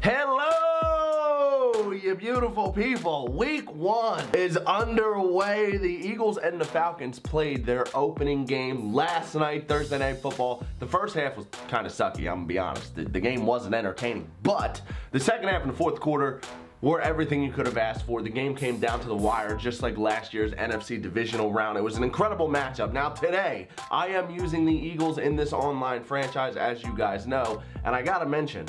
Hello, you beautiful people. Week 1 is underway. The Eagles and the Falcons played their opening game last night, Thursday Night Football. The first half was kind of sucky, I'm gonna be honest. The game wasn't entertaining, but the second half and the fourth quarter were everything you could have asked for. The game came down to the wire, just like last year's NFC divisional round. It was an incredible matchup. Now today, I am using the Eagles in this online franchise, as you guys know, and I gotta mention,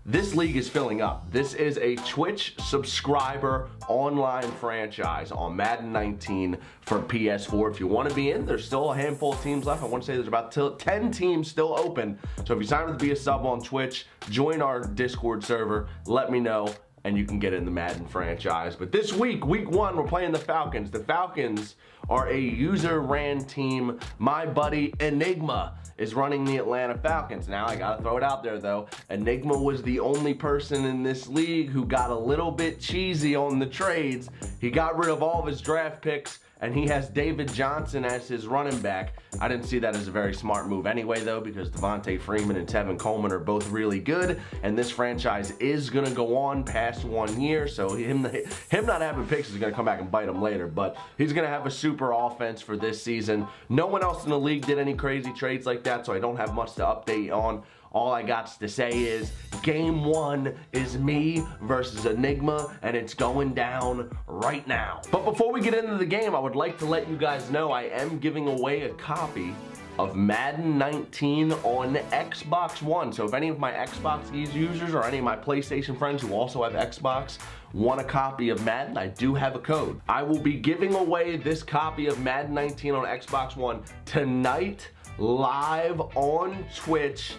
this league is filling up. This is a Twitch subscriber online franchise on Madden 19 for PS4. If you want to be in, there's still a handful of teams left. I want to say there's about 10 teams still open. So if you sign up to be a sub on Twitch, join our Discord server, let me know, and you can get in the Madden franchise. But this week, week 1, we're playing the Falcons. The Falcons are a user-ran team. My buddy Enigma is running the Atlanta Falcons. Now, I gotta throw it out there though. Enigma was the only person in this league who got a little bit cheesy on the trades. He got rid of all of his draft picks, and he has David Johnson as his running back. I didn't see that as a very smart move anyway though, because Devontae Freeman and Tevin Coleman are both really good, and this franchise is gonna go on past 1 year, so him not having picks is gonna come back and bite him later, but he's gonna have a super offense for this season. No one else in the league did any crazy trades like that, so I don't have much to update on. All I got to say is game 1 is me versus Enigma, and it's going down right now. But before we get into the game, I would like to let you guys know I am giving away a copy of Madden 19 on Xbox One. So if any of my Xbox users or any of my PlayStation friends who also have Xbox want a copy of Madden, I do have a code. I will be giving away this copy of Madden 19 on Xbox One tonight, live on Twitch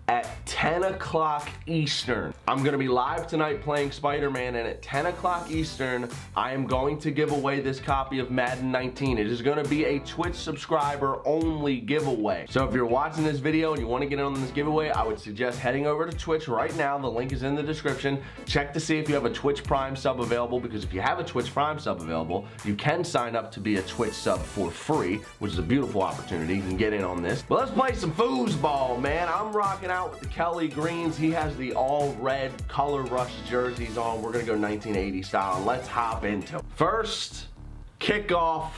at 10 o'clock Eastern. I'm gonna be live tonight playing Spider-Man, and at 10 o'clock Eastern, I am going to give away this copy of Madden 19. It is gonna be a Twitch subscriber only giveaway. So if you're watching this video and you wanna get in on this giveaway, I would suggest heading over to Twitch right now. The link is in the description. Check to see if you have a Twitch Prime sub available, because if you have a Twitch Prime sub available, you can sign up to be a Twitch sub for free, which is a beautiful opportunity. You can get in on this. But let's play some foosball, man. I'm rocking out with the Kelly Greens. He has the all red color rush jerseys on. We're gonna go 1980 style, and let's hop into it. First kickoff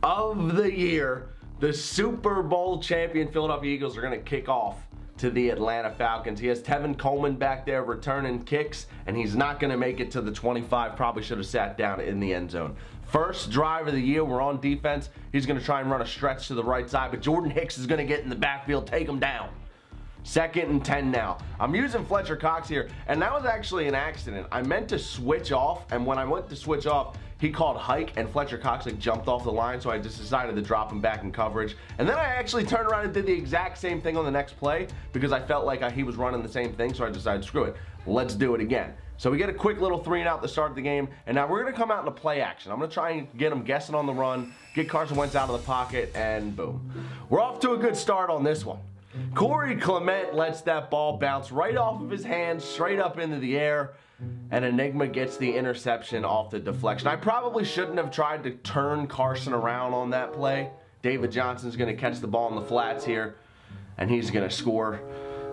of the year. The Super Bowl champion Philadelphia Eagles are gonna kick off to the Atlanta Falcons. He has Tevin Coleman back there returning kicks, and he's not gonna make it to the 25. Probably should have sat down in the end zone. First drive of the year, we're on defense. He's gonna try and run a stretch to the right side, but Jordan Hicks is gonna get in the backfield, take him down. 2nd and 10 now. I'm using Fletcher Cox here, and that was actually an accident. I meant to switch off, and when I went to switch off, he called hike, and Fletcher Cox like jumped off the line, so I just decided to drop him back in coverage. And then I actually turned around and did the exact same thing on the next play, because I felt like he was running the same thing, so I decided, screw it, let's do it again. So we get a quick little 3 and out to start the game, and now we're gonna come out into play action. I'm gonna try and get him guessing on the run, get Carson Wentz out of the pocket, and boom. We're off to a good start on this one. Corey Clement lets that ball bounce right off of his hands, straight up into the air, and Enigma gets the interception off the deflection. I probably shouldn't have tried to turn Carson around on that play. David Johnson's going to catch the ball in the flats here, and he's going to score.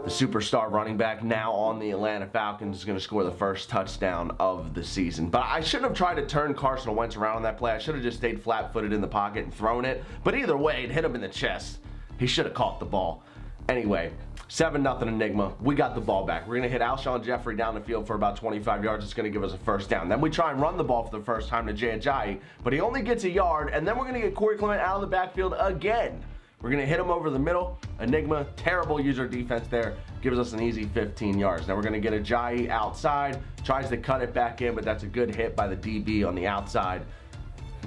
The superstar running back now on the Atlanta Falcons is going to score the first touchdown of the season. But I shouldn't have tried to turn Carson Wentz around on that play. I should have just stayed flat-footed in the pocket and thrown it. But either way, it hit him in the chest. He should have caught the ball. Anyway, 7-0 Enigma. We got the ball back. We're going to hit Alshon Jeffrey down the field for about 25 yards. It's going to give us a first down. Then we try and run the ball for the first time to Jay, but he only gets a yard, and then we're going to get Corey Clement out of the backfield again. We're going to hit him over the middle. Enigma, terrible user defense there. Gives us an easy 15 yards. Now we're going to get Ajayi outside. Tries to cut it back in, but that's a good hit by the DB on the outside.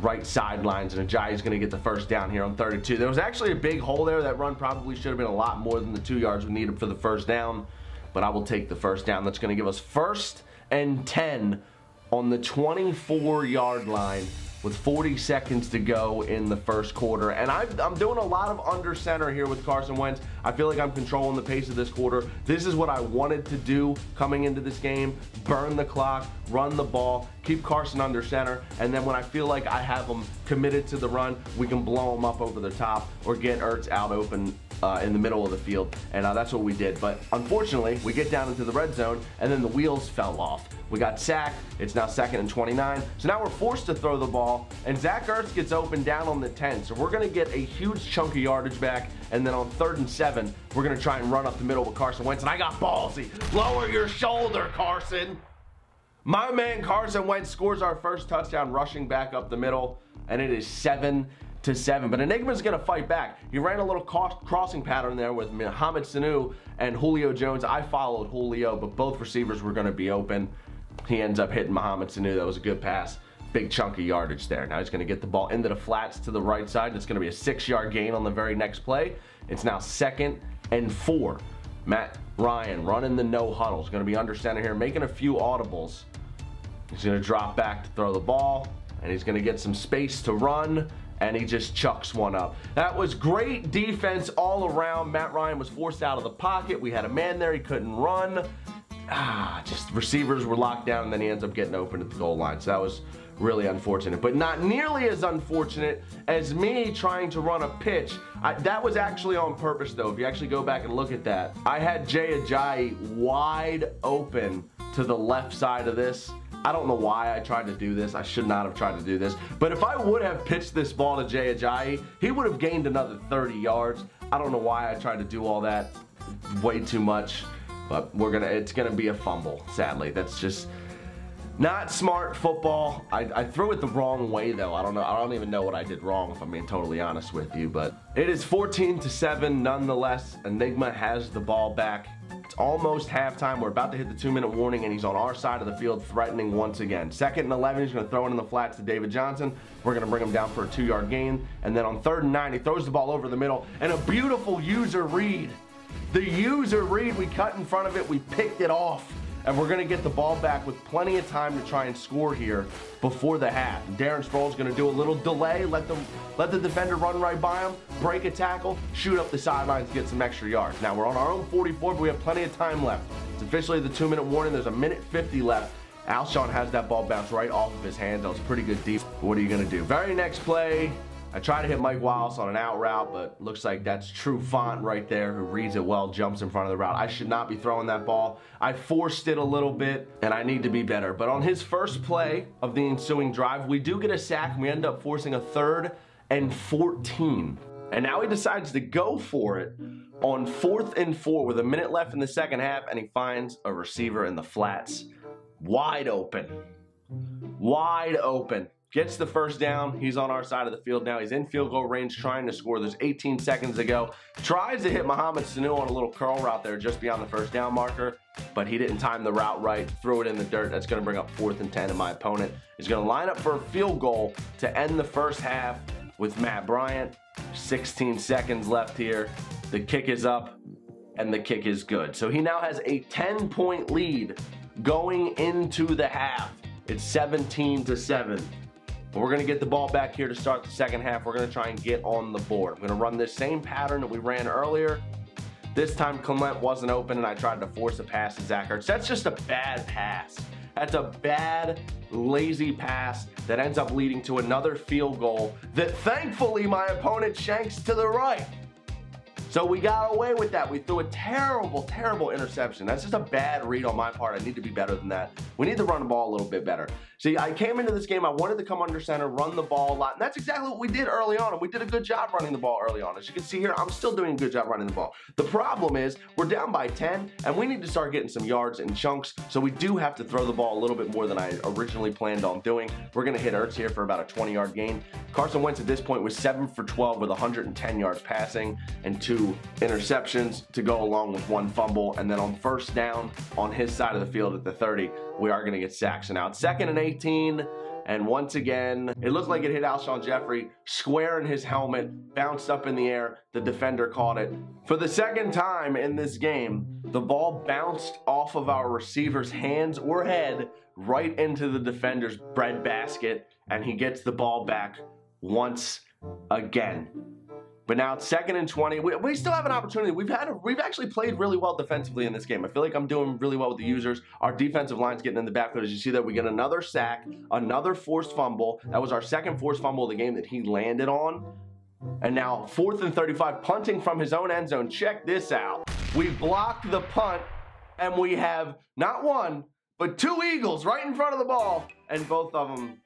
Right sidelines, and Ajayi's going to get the first down here on 32. There was actually a big hole there. That run probably should have been a lot more than the 2 yards we needed for the first down, but I will take the first down. That's going to give us 1st and 10 on the 24-yard line with 40 seconds to go in the first quarter. And I'm doing a lot of under center here with Carson Wentz. I feel like I'm controlling the pace of this quarter. This is what I wanted to do coming into this game. Burn the clock, run the ball, keep Carson under center, and then when I feel like I have him committed to the run, we can blow him up over the top or get Ertz out open in the middle of the field, and that's what we did. But unfortunately, we get down into the red zone, and then the wheels fell off. We got sacked. It's now 2nd and 29. So now we're forced to throw the ball, and Zach Ertz gets open down on the 10. So we're going to get a huge chunk of yardage back, and then on 3rd and 7, we're going to try and run up the middle with Carson Wentz, and I got ballsy. Lower your shoulder, Carson. My man Carson Wentz scores our first touchdown rushing back up the middle, and it is 7-7. But Enigma's going to fight back. He ran a little crossing pattern there with Mohamed Sanu and Julio Jones. I followed Julio, but both receivers were going to be open. He ends up hitting Mohamed Sanu. That was a good pass. Big chunk of yardage there. Now he's going to get the ball into the flats to the right side. It's going to be a 6-yard gain on the very next play. It's now 2nd and 4. Matt Ryan running the no huddle. He's going to be under center here, making a few audibles. He's going to drop back to throw the ball, and he's going to get some space to run, and he just chucks one up. That was great defense all around. Matt Ryan was forced out of the pocket. We had a man there. He couldn't run. Just receivers were locked down, and then he ends up getting open at the goal line. So that was really unfortunate, but not nearly as unfortunate as me trying to run a pitch. That was actually on purpose, though. If you actually go back and look at that, I had Jay Ajayi wide open to the left side of this. I don't know why I tried to do this. I should not have tried to do this. But if I would have pitched this ball to Jay Ajayi, he would have gained another 30 yards. I don't know why I tried to do all that. Way too much. But it's gonna be a fumble, sadly. That's just not smart football. I threw it the wrong way, though. I don't even know what I did wrong, if I'm being totally honest with you. But it is 14-7 nonetheless. Enigma has the ball back. It's almost halftime. We're about to hit the 2-minute warning, and he's on our side of the field threatening once again. 2nd and 11, he's going to throw it in the flats to David Johnson. We're going to bring him down for a 2-yard gain. And then on 3rd and 9, he throws the ball over the middle, and a beautiful user read. The user read, we cut in front of it, we picked it off, and we're going to get the ball back with plenty of time to try and score here before the half. Darren Sproles going to do a little delay, let the defender run right by him, break a tackle, shoot up the sidelines, get some extra yards. Now we're on our own 44, but we have plenty of time left. It's officially the 2-minute warning. There's a 1:50 left. Alshon has that ball bounce right off of his hands. That was pretty good deep. What are you going to do? Very next play, I try to hit Mike Wallace on an out route, but looks like that's True Font right there, who reads it well, jumps in front of the route. I should not be throwing that ball. I forced it a little bit, and I need to be better. But on his first play of the ensuing drive, we do get a sack, and we end up forcing a 3rd and 14. And now he decides to go for it on 4th and 4 with a minute left in the second half, and he finds a receiver in the flats. Wide open. Wide open. Gets the first down. He's on our side of the field now. He's in field goal range trying to score. There's 18 seconds to go. Tries to hit Mohamed Sanu on a little curl route there just beyond the first down marker, but he didn't time the route right. Threw it in the dirt. That's going to bring up 4th and 10, and my opponent is going to line up for a field goal to end the first half with Matt Bryant. 16 seconds left here. The kick is up, and the kick is good. So he now has a 10-point lead going into the half. It's 17-7. But we're going to get the ball back here to start the second half. We're going to try and get on the board. I'm going to run this same pattern that we ran earlier. This time Clement wasn't open, and I tried to force a pass to Zach Ertz. That's just a bad pass. That's a bad, lazy pass that ends up leading to another field goal that thankfully my opponent shanks to the right. So we got away with that. We threw a terrible, terrible interception. That's just a bad read on my part. I need to be better than that. We need to run the ball a little bit better. See, I came into this game, I wanted to come under center, run the ball a lot, and that's exactly what we did early on, and we did a good job running the ball early on. As you can see here, I'm still doing a good job running the ball. The problem is we're down by 10, and we need to start getting some yards in chunks, so we do have to throw the ball a little bit more than I originally planned on doing. We're going to hit Ertz here for about a 20-yard gain. Carson Wentz at this point was 7 for 12 with 110 yards passing and 2 interceptions to go along with 1 fumble, and then on first down on his side of the field at the 30, we are going to get sacked. So now it's 2nd and 18, and once again, it looked like it hit Alshon Jeffrey square in his helmet, bounced up in the air. The defender caught it. For the second time in this game, the ball bounced off of our receiver's hands or head right into the defender's breadbasket, and he gets the ball back once again. But now it's 2nd and 20. We still have an opportunity. We've actually played really well defensively in this game. I feel like I'm doing really well with the users. Our defensive line's getting in the backfield. As you see that, we get another sack, another forced fumble. That was our 2nd forced fumble of the game that he landed on. And now 4th and 35, punting from his own end zone. Check this out. We blocked the punt, and we have not one, but 2 Eagles right in front of the ball, and both of them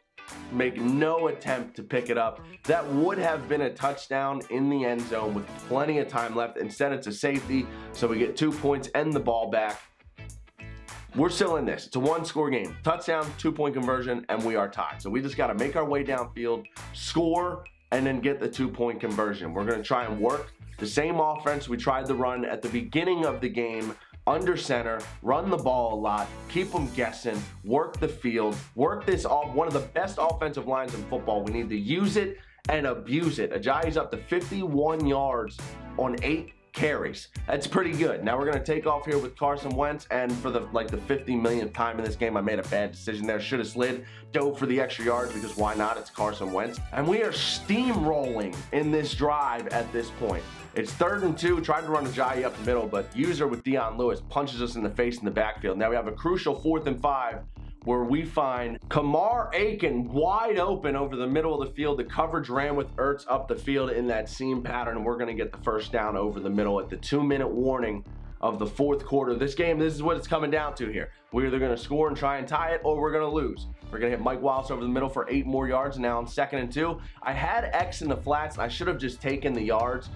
make no attempt to pick it up. That would have been a touchdown in the end zone with plenty of time left. Instead, it's a safety, so we get 2 points and the ball back. We're still in this. It's a 1-score game. Touchdown, 2-point conversion, and we are tied. So we just got to make our way downfield, score, and then get the 2-point conversion. We're going to try and work the same offense we tried to run at the beginning of the game, under center, run the ball a lot, keep them guessing, work the field, work this off. One of the best offensive lines in football. We need to use it and abuse it. Ajayi's up to 51 yards on 8 carries. That's pretty good. Now we're going to take off here with Carson Wentz, and for the 50 millionth time in this game, I made a bad decision there. Should have slid, dove for the extra yards, because why not? It's Carson Wentz. And we are steamrolling in this drive at this point. It's 3rd and 2, tried to run Ajayi up the middle, but user with Dion Lewis punches us in the face in the backfield. Now we have a crucial 4th and 5, where we find Kamar Aiken wide open over the middle of the field. The coverage ran with Ertz up the field in that seam pattern, and we're going to get the first down over the middle at the 2-minute warning of the 4th quarter. This game, this is what it's coming down to here. We're either going to score and try and tie it, or we're going to lose. We're going to hit Mike Wallace over the middle for 8 more yards. Now on 2nd and 2, I had X in the flats, and I should have just taken the yards,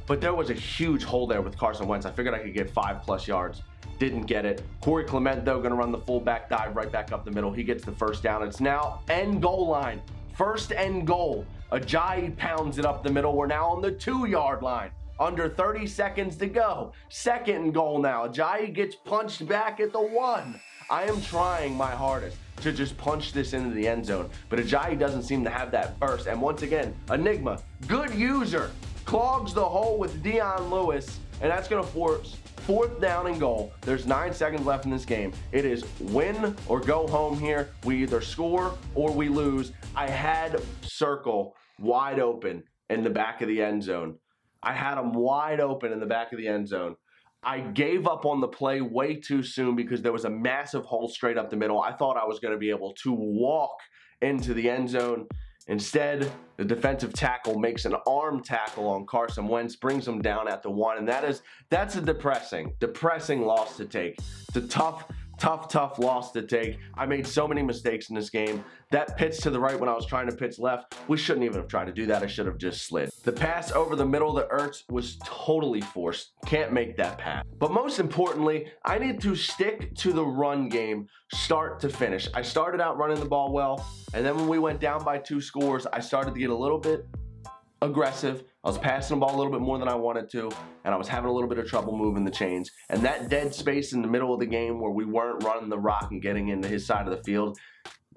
but there was a huge hole there with Carson Wentz. I figured I could get 5+ yards. Didn't get it. Corey Clement, though, going to run the fullback dive right back up the middle. He gets the first down. It's now end goal line. 1st and goal. Ajayi pounds it up the middle. We're now on the 2-yard line. Under 30 seconds to go. 2nd and goal now. Ajayi gets punched back at the 1. I am trying my hardest to just punch this into the end zone, but Ajayi doesn't seem to have that burst. And once again, Enigma, good user, clogs the hole with Dion Lewis, and that's going to force 4th down and goal. There's 9 seconds left in this game. It is win or go home here. We either score or we lose. I had Circle wide open in the back of the end zone. I had him wide open in the back of the end zone. I gave up on the play way too soon because there was a massive hole straight up the middle. I thought I was going to be able to walk into the end zone. Instead, the defensive tackle makes an arm tackle on Carson Wentz, brings him down at the 1, and that's a depressing loss to take. It's a tough loss to take. I made so many mistakes in this game. That pitch to the right when I was trying to pitch left, we shouldn't even have tried to do that. I should have just slid. The pass over the middle to Ertz was totally forced. Can't make that pass. But most importantly, I need to stick to the run game start to finish. I started out running the ball well, and then when we went down by 2 scores, I started to get a little bit aggressive. I was passing the ball a little bit more than I wanted to, and I was having a little bit of trouble moving the chains. And that dead space in the middle of the game where we weren't running the rock and getting into his side of the field,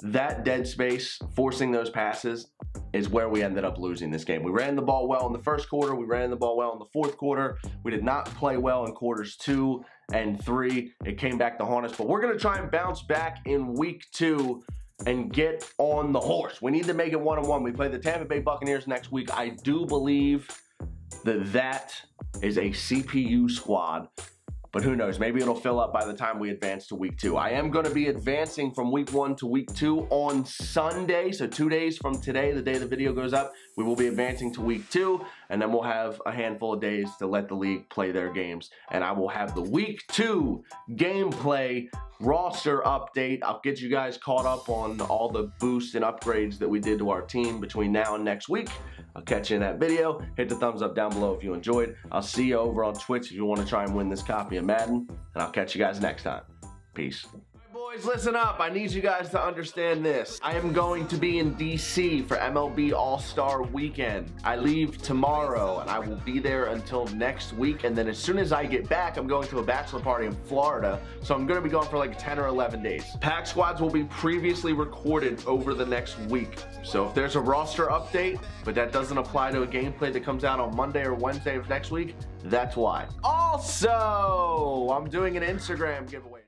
that dead space, forcing those passes, is where we ended up losing this game. We ran the ball well in the 1st quarter. We ran the ball well in the 4th quarter. We did not play well in quarters 2 and 3. It came back to haunt us, but we're going to try and bounce back in week 2 and get on the horse. We need to make it 1-1. We play the Tampa Bay Buccaneers next week. I do believe that is a CPU squad, but who knows? Maybe it'll fill up by the time we advance to week 2. I am going to be advancing from week 1 to week 2 on Sunday, so 2 days from today, the day the video goes up, we will be advancing to week 2, and then we'll have a handful of days to let the league play their games, and I will have the week 2 gameplay roster update. I'll get you guys caught up on all the boosts and upgrades that we did to our team between now and next week. I'll catch you in that video. Hit the thumbs up down below if you enjoyed. I'll see you over on Twitch if you want to try and win this copy of Madden, and I'll catch you guys next time. Peace. Boys, listen up. I need you guys to understand this. I am going to be in DC for MLB All-Star Weekend. I leave tomorrow, and I will be there until next week. And then as soon as I get back, I'm going to a bachelor party in Florida. So I'm going to be gone for like 10 or 11 days. Pack squads will be previously recorded over the next week. So if there's a roster update, but that doesn't apply to a gameplay that comes out on Monday or Wednesday of next week, that's why. Also, I'm doing an Instagram giveaway.